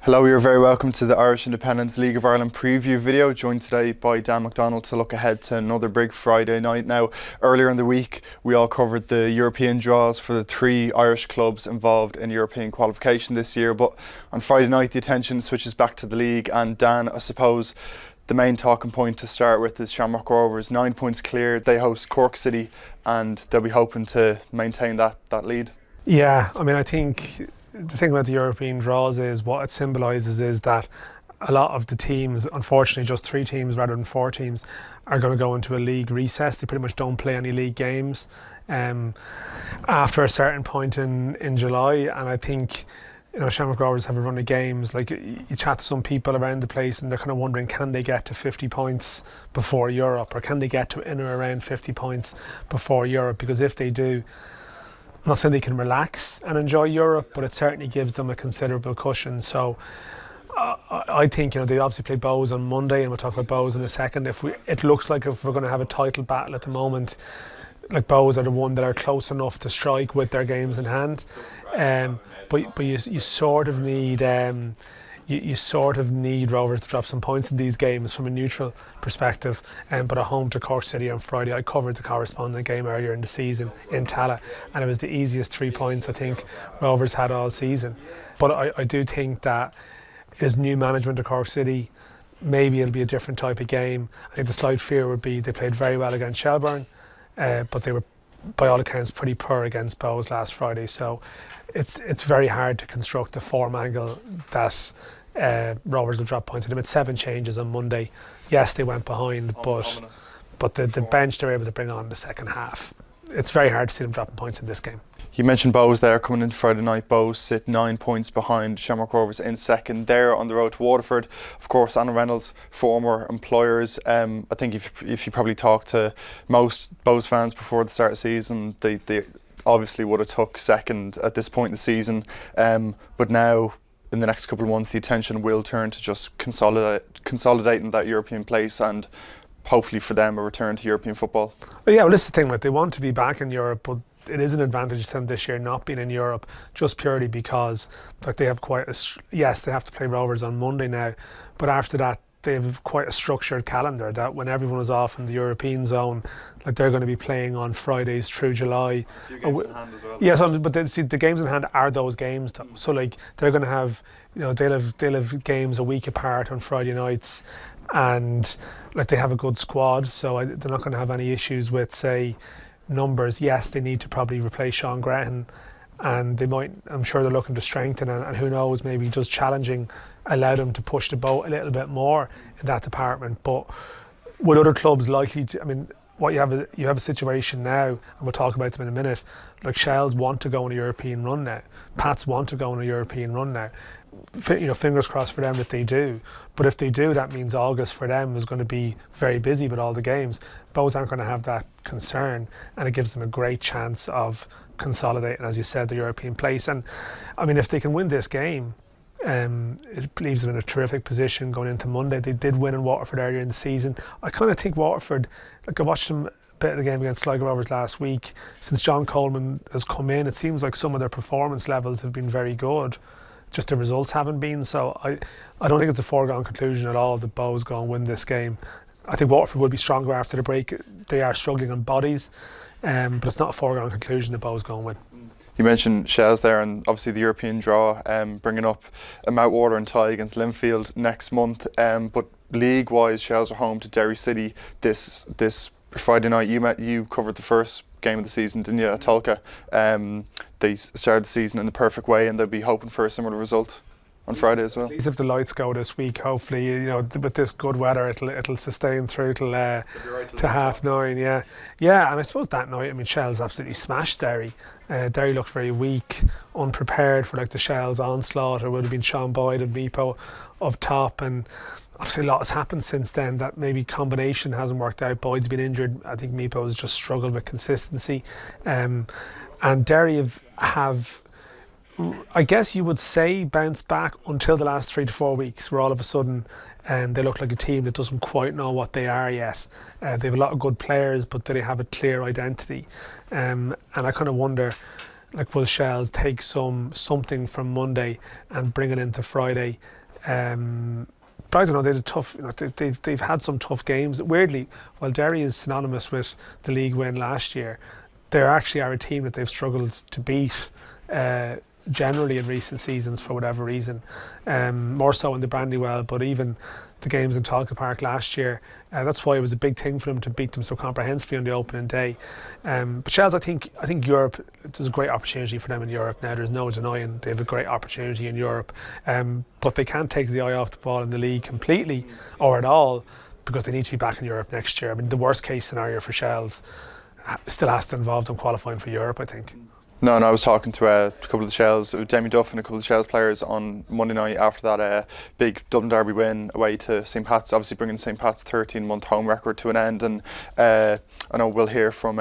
Hello, you're very welcome to the Irish Independence League of Ireland preview video, joined today by Dan McDonnell to look ahead to another big Friday night. Now, earlier in the week, we all covered the European draws for the three Irish clubs involved in European qualification this year, but on Friday night, the attention switches back to the league, and Dan, I suppose the main talking point to start with is Shamrock Rovers, 9 points clear. They host Cork City, and they'll be hoping to maintain that lead. Yeah, I think the thing about the European draws is what it symbolises is that a lot of the teams, unfortunately just 3 teams rather than 4 teams, are going to go into a league recess. They pretty much don't play any league games after a certain point in July, and I think Shamrock Rovers have a run of games. Like, you chat to some people around the place and they're kind of wondering, can they get to 50 points before Europe, or can they get to in or around 50 points before Europe? Because if they do, I'm not saying they can relax and enjoy Europe, but it certainly gives them a considerable cushion. So I think they obviously play Bohs on Monday, and we'll talk about Bohs in a second. It looks like if we're going to have a title battle at the moment, like, Bohs are the one that are close enough to strike with their games in hand. But you sort of need you sort of need Rovers to drop some points in these games from a neutral perspective. But at home to Cork City on Friday, I covered the corresponding game earlier in the season in Tala, and it was the easiest 3 points I think Rovers had all season. But I do think that as new management of Cork City, maybe it'll be a different type of game. I think the slight fear would be they played very well against Shelbourne, but they were, by all accounts, pretty poor against Bohs last Friday. So it's very hard to construct a form angle that Rovers will drop points. They made 7 changes on Monday. Yes, they went behind, but the bench they were able to bring on in the second half, it's very hard to see them dropping points in this game. You mentioned Bohs there coming into Friday night. Bohs sit 9 points behind Shamrock Rovers in second. They're on the road to Waterford. Of course, Anna Reynolds, former employers. I think if you probably talk to most Bohs fans before the start of the season, they obviously would have took second at this point in the season. But now, in the next couple of months, the attention will turn to just consolidating that European place, and hopefully for them a return to European football. Well, this is the thing, like, they want to be back in Europe, but it is an advantage to them this year not being in Europe, just purely because, like, they have yes, they have to play Rovers on Monday now, but after that they have quite a structured calendar that when everyone is off in the European zone, like, they're going to be playing on Fridays through July. A few games in hand as well. Yeah, but the games in hand are those games though. So, like, they're going to have, they'll have games a week apart on Friday nights, and, like, they have a good squad, so they're not going to have any issues with, say, numbers. Yes, they need to probably replace Sean Grehan, and I'm sure they're looking to strengthen, and who knows, maybe just challenging allow them to push the boat a little bit more in that department. But with other clubs likely to, what you have a situation now, and we'll talk about them in a minute, like Shells want to go on a European run now, Pats want to go on a European run now. Fingers crossed for them that they do. But if they do, that means August for them is going to be very busy with all the games. Bohs aren't going to have that concern, and it gives them a great chance of consolidating, as you said, the European place. And if they can win this game, it leaves them in a terrific position going into Monday. They did win in Waterford earlier in the season. I kind of think Waterford, like, I watched them a bit of the game against Sligo Rovers last week. Since John Coleman has come in, it seems like some of their performance levels have been very good. Just the results haven't been. So I don't think it's a foregone conclusion at all that Bohs go and win this game. I think Waterford will be stronger after the break. They are struggling on bodies, but it's not a foregone conclusion that Bohs go and win. You mentioned Shells there, and obviously the European draw, bringing up a Mountwater and tie against Linfield next month. But league-wise, Shells are home to Derry City this Friday night. You covered the first game of the season, didn't you, at Tolka? They started the season in the perfect way, and they'll be hoping for a similar result on Friday as well. At least if the lights go this week, hopefully, with this good weather, it'll sustain through till to 9:30. Yeah, and I suppose that night, Shells absolutely smashed Derry. Derry looked very weak, unprepared for, like, the Shells onslaught. It would have been Sean Boyd and Meepo up top, and obviously a lot has happened since then. That maybe combination hasn't worked out. Boyd's been injured. I think Meepo has just struggled with consistency, and Derry have I guess you would say bounced back until the last 3 to 4 weeks, where all of a sudden they look like a team that doesn't quite know what they are yet. They have a lot of good players, but do they have a clear identity? And I kind of wonder, like, will Shells take something from Monday and bring it into Friday? But I don't know. They had a tough. They've had some tough games. Weirdly, while Derry is synonymous with the league win last year, they actually are a team that they've struggled to beat generally in recent seasons for whatever reason. More so in the Brandywell, but even the games in Tolka Park last year. That's why it was a big thing for them to beat them so comprehensively on the opening day. But Shells, I think Europe, there's a great opportunity for them in Europe now. There's no denying they have a great opportunity in Europe. But they can't take the eye off the ball in the league completely or at all, because they need to be back in Europe next year. I mean, the worst case scenario for Shells still has to involve them qualifying for Europe, I think. No, I was talking to a couple of the Shells, Demi Duff and a couple of the Shells players on Monday night after that big Dublin Derby win away to St. Pat's, obviously bringing St. Pat's 13-month home record to an end. And I know we'll hear from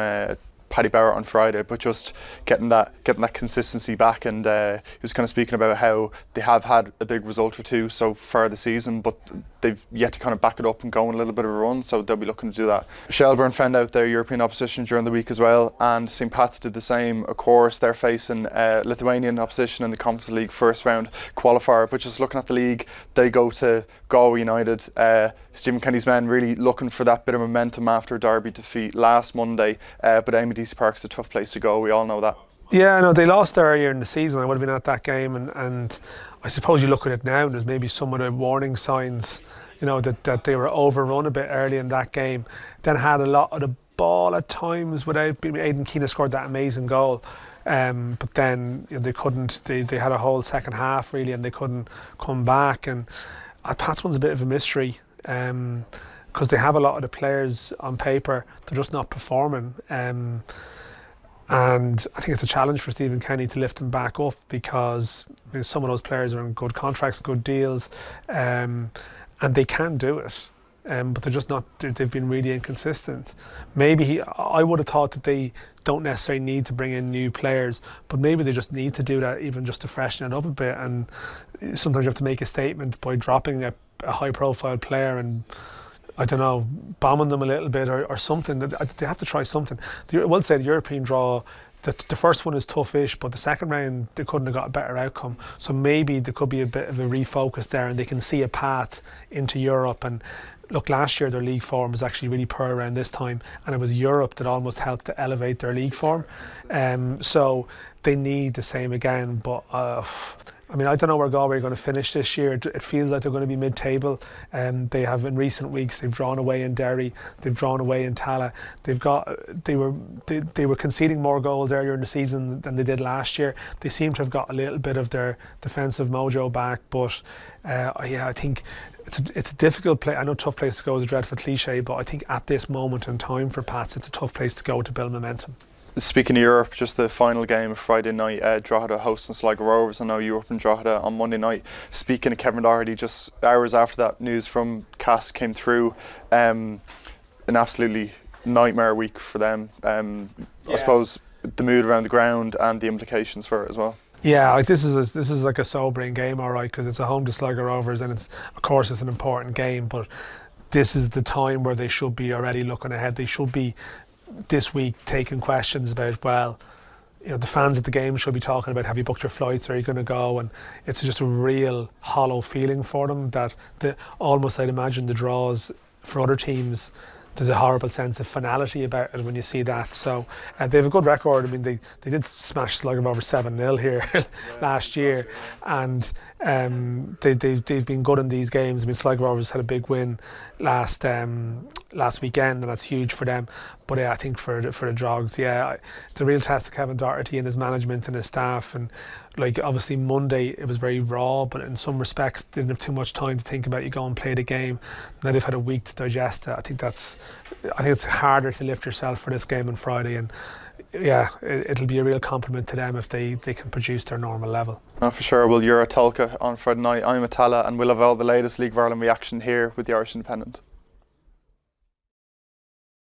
Paddy Barrett on Friday, but just getting that consistency back. And he was kind of speaking about how they have had a big result or two so far this season, but they've yet to kind of back it up and go on a little bit of a run, so they'll be looking to do that. Shelbourne found out their European opposition during the week as well, and St. Pat's did the same. Of course, they're facing Lithuanian opposition in the Conference League first round qualifier, but just looking at the league, they go to Galway United. Stephen Kenny's men really looking for that bit of momentum after a derby defeat last Monday, but AMDC Park's a tough place to go, we all know that. Yeah, no, they lost earlier in the season. I would have been at that game, and I suppose you look at it now and there's maybe some of the warning signs, that they were overrun a bit early in that game. Then had a lot of the ball at times without being. Aidan Keane scored that amazing goal, but then they couldn't. They had a whole second half really, and they couldn't come back. And Pat's one's a bit of a mystery, because they have a lot of the players on paper, they're just not performing. And I think it's a challenge for Stephen Kenny to lift them back up, because some of those players are in good contracts, good deals, and they can do it. But they're just not. They've been really inconsistent. Maybe I would have thought that they don't necessarily need to bring in new players, but maybe they just need to do that, even just to freshen it up a bit. And sometimes you have to make a statement by dropping a high-profile player and, I don't know, bombing them a little bit or something. They have to try something. I will say the European draw, the first one is toughish, but the second round they couldn't have got a better outcome. So maybe there could be a bit of a refocus there, and they can see a path into Europe. And look, last year their league form was actually really poor around this time, and it was Europe that almost helped to elevate their league form. So they need the same again, but I don't know where Galway are going to finish this year. It feels like they're going to be mid-table. They have in recent weeks. They've drawn away in Derry. They've drawn away in Tala. They were conceding more goals earlier in the season than they did last year. They seem to have got a little bit of their defensive mojo back. But I think it's a difficult place. I know tough place to go is a dreadful cliche, but I think at this moment in time for Pats, it's a tough place to go to build momentum. Speaking of Europe, just the final game of Friday night, Drogheda hosting Sligo Rovers. I know you were up in Drogheda on Monday night. Speaking of Kevin Doherty, just hours after that news from Cass came through, an absolutely nightmare week for them. I suppose the mood around the ground and the implications for it as well. Yeah, this is like a sobering game, all right, because it's a home to Sligo Rovers, and it's an important game, but this is the time where they should be already looking ahead. They should be this week taking questions about, the fans at the game should be talking about, have you booked your flights, are you going to go? And it's just a real hollow feeling for them that almost, I'd imagine, the draws for other teams, there's a horrible sense of finality about it when you see that. So they have a good record. I mean, they did smash Sligo over 7-0 here last year, and they've been good in these games. I mean, Sligo Rovers had a big win last weekend, and that's huge for them. But I think for the Drogs, it's a real test of Kevin Doherty and his management and his staff. And obviously Monday it was very raw, but in some respects they didn't have too much time to think about. You go and play the game. Now they've had a week to digest it. I think it's harder to lift yourself for this game on Friday, and it'll be a real compliment to them if they can produce their normal level. Oh, for sure. Well, you're at Tolka on Friday night, I'm at Tala, and we'll have all the latest League of Ireland reaction here with the Irish Independent.